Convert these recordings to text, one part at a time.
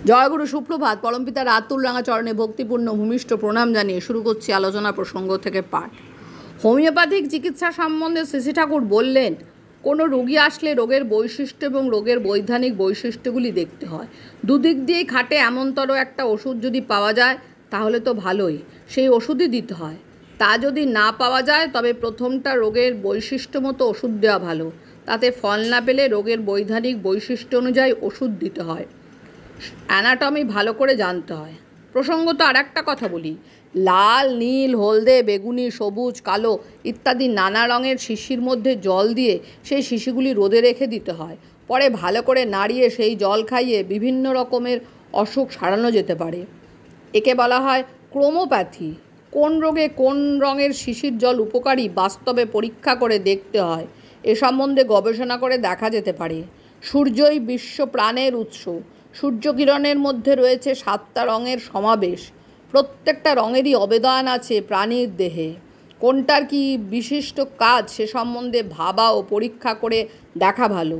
জয়গুরু সুপ্রভাত। পরমপিতার আতুল রাঙা চরণে ভক্তিপূর্ণ ভূমিষ্ঠ প্রণাম জানিয়ে শুরু করছি আলোচনা প্রসঙ্গ থেকে পাঠ। হোমিওপ্যাথিক চিকিৎসা সম্বন্ধে শ্রী ঠাকুর বললেন, কোনো রোগী আসলে রোগের বৈশিষ্ট্য এবং রোগের বৈধানিক বৈশিষ্ট্যগুলি দেখতে হয়। দুদিক দিয়েই খাটে এমনতর একটা ওষুধ যদি পাওয়া যায় তাহলে তো ভালোই, সেই ওষুধই দিতে হয়। তা যদি না পাওয়া যায় তবে প্রথমটা রোগের বৈশিষ্ট্য মতো ওষুধ দেওয়া ভালো। তাতে ফল না পেলে রোগের বৈধানিক বৈশিষ্ট্য অনুযায়ী ওষুধ দিতে হয়। অ্যানাটমি ভালো করে জানতে হয়। প্রসঙ্গত আর একটা কথা বলি, লাল, নীল, হলদে, বেগুনি, সবুজ, কালো ইত্যাদি নানা রঙের শিশির মধ্যে জল দিয়ে সেই শিশিগুলি রোদে রেখে দিতে হয়। পরে ভালো করে নাড়িয়ে সেই জল খাইয়ে বিভিন্ন রকমের অসুখ সারানো যেতে পারে। একে বলা হয় ক্রোমোপ্যাথি। কোন রোগে কোন রঙের শিশির জল উপকারী বাস্তবে পরীক্ষা করে দেখতে হয়। এ সম্বন্ধে গবেষণা করে দেখা যেতে পারে। সূর্যই বিশ্ব প্রাণের উৎস। সূর্যকিরণের মধ্যে রয়েছে 7টা রঙের সমাবেশ। প্রত্যেকটা রঙেরই অবদান আছে প্রাণীর দেহে। কোনটার কি বিশিষ্ট কাজ সে সম্বন্ধে ভাবা ও পরীক্ষা করে দেখা ভালো।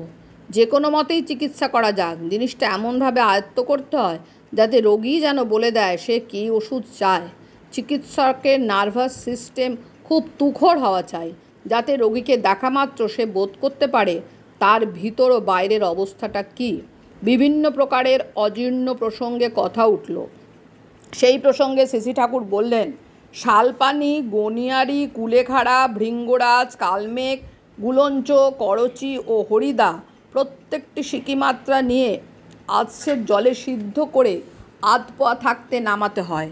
যে কোনো মতেই চিকিৎসা করা যাক, জিনিসটা এমনভাবে আয়ত্ত করতে হয় যাতে রোগী যেন বলে দেয় সে কী ওষুধ চায়। চিকিৎসকের নার্ভাস সিস্টেম খুব তুখর হওয়া চাই, যাতে রোগীকে দেখা মাত্র সে বোধ করতে পারে তার ভিতর ও বাইরের অবস্থাটা কী। বিভিন্ন প্রকারের অজীর্ণ প্রসঙ্গে কথা উঠল। সেই প্রসঙ্গে শ্রী ঠাকুর বললেন, শালপানি, গনিয়ারি, কুলেখাড়া, ভৃঙ্গরাজ, কালমেঘ, গুলঞ্চ, করচি ও হরিদা প্রত্যেকটি সিকিমাত্রা নিয়ে আধসের জলে সিদ্ধ করে আধ পোয়া থাকতে নামাতে হয়।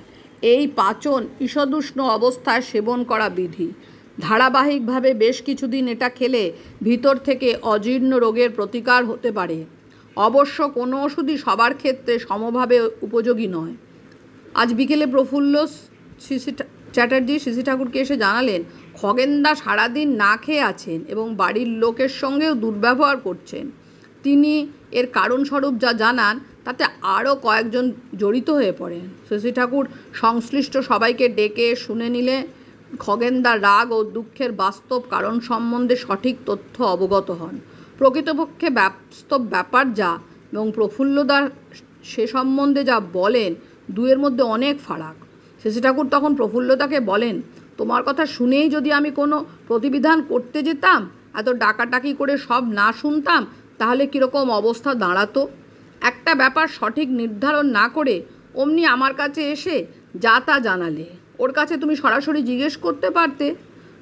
এই পাচন ঈষদুষ্ণ অবস্থায় সেবন করা বিধি। ধারাবাহিকভাবে বেশ কিছুদিন এটা খেলে ভিতর থেকে অজীর্ণ রোগের প্রতিকার হতে পারে। অবশ্য কোনো ওষুধই সবার ক্ষেত্রে সমভাবে উপযোগী নয়। আজ বিকেলে প্রফুল্ল চ্যাটার্জি শ্রী ঠাকুরকে এসে জানালেন, খগেনদা সারাদিন না খেয়ে আছেন এবং বাড়ির লোকের সঙ্গেও দুর্ব্যবহার করছেন। তিনি এর কারণস্বরূপ যা জানান তাতে আরও কয়েকজন জড়িত হয়ে পড়েন। শ্রী ঠাকুর সংশ্লিষ্ট সবাইকে ডেকে শুনে নিলে খগেনদার রাগ ও দুঃখের বাস্তব কারণ সম্বন্ধে সঠিক তথ্য অবগত হন। প্রকৃতপক্ষে বাস্তব ব্যাপার যা এবং প্রফুল্লদার সে সম্বন্ধে যা বলেন, দুয়ের মধ্যে অনেক ফারাক। শ্রী ঠাকুর তখন প্রফুল্লদাকে বলেন, তোমার কথা শুনেই যদি আমি কোনো প্রতিবিধান করতে যেতাম, এত ডাকাডাকি করে সব না শুনতাম, তাহলে কীরকম অবস্থা দাঁড়াতো। একটা ব্যাপার সঠিক নির্ধারণ না করে অমনি আমার কাছে এসে যা তা জানালে। ওর কাছে তুমি সরাসরি জিজ্ঞেস করতে পারতে,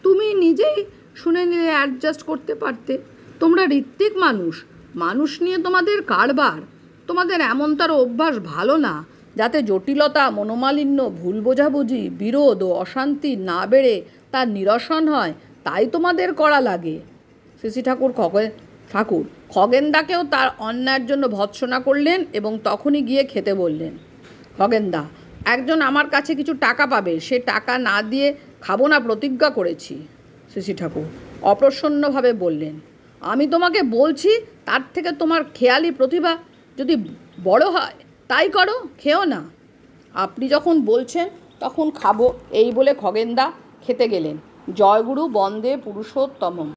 তুমি নিজেই শুনে নিলে অ্যাডজাস্ট করতে পারতে। তোমরা ঋত্বিক মানুষ, মানুষ নিয়ে তোমাদের কারবার। তোমাদের এমনতার অভ্যাস ভালো না, যাতে জটিলতা, মনোমালিন্য, ভুল বোঝাবুঝি, বিরোধ ও অশান্তি না বেড়ে তার নিরসন হয়, তাই তোমাদের করা লাগে। শ্রী ঠাকুর খগেনদাকেও তার অন্যায়ের জন্য ভৎসনা করলেন এবং তখনই গিয়ে খেতে বললেন। খগেনদা, একজন আমার কাছে কিছু টাকা পাবে, সে টাকা না দিয়ে খাবো না প্রতিজ্ঞা করেছি। শ্রী ঠাকুর অপ্রসন্নভাবে বললেন, আমি তোমাকে বলছি, তার থেকে তোমার খেয়ালি প্রতিভা যদি বড় হয় তাই করো, খেও না। আপনি যখন বলছেন তখন খাবো, এই বলে খগেনদা খেতে গেলেন। জয়গুরু বন্দে পুরুষোত্তমম।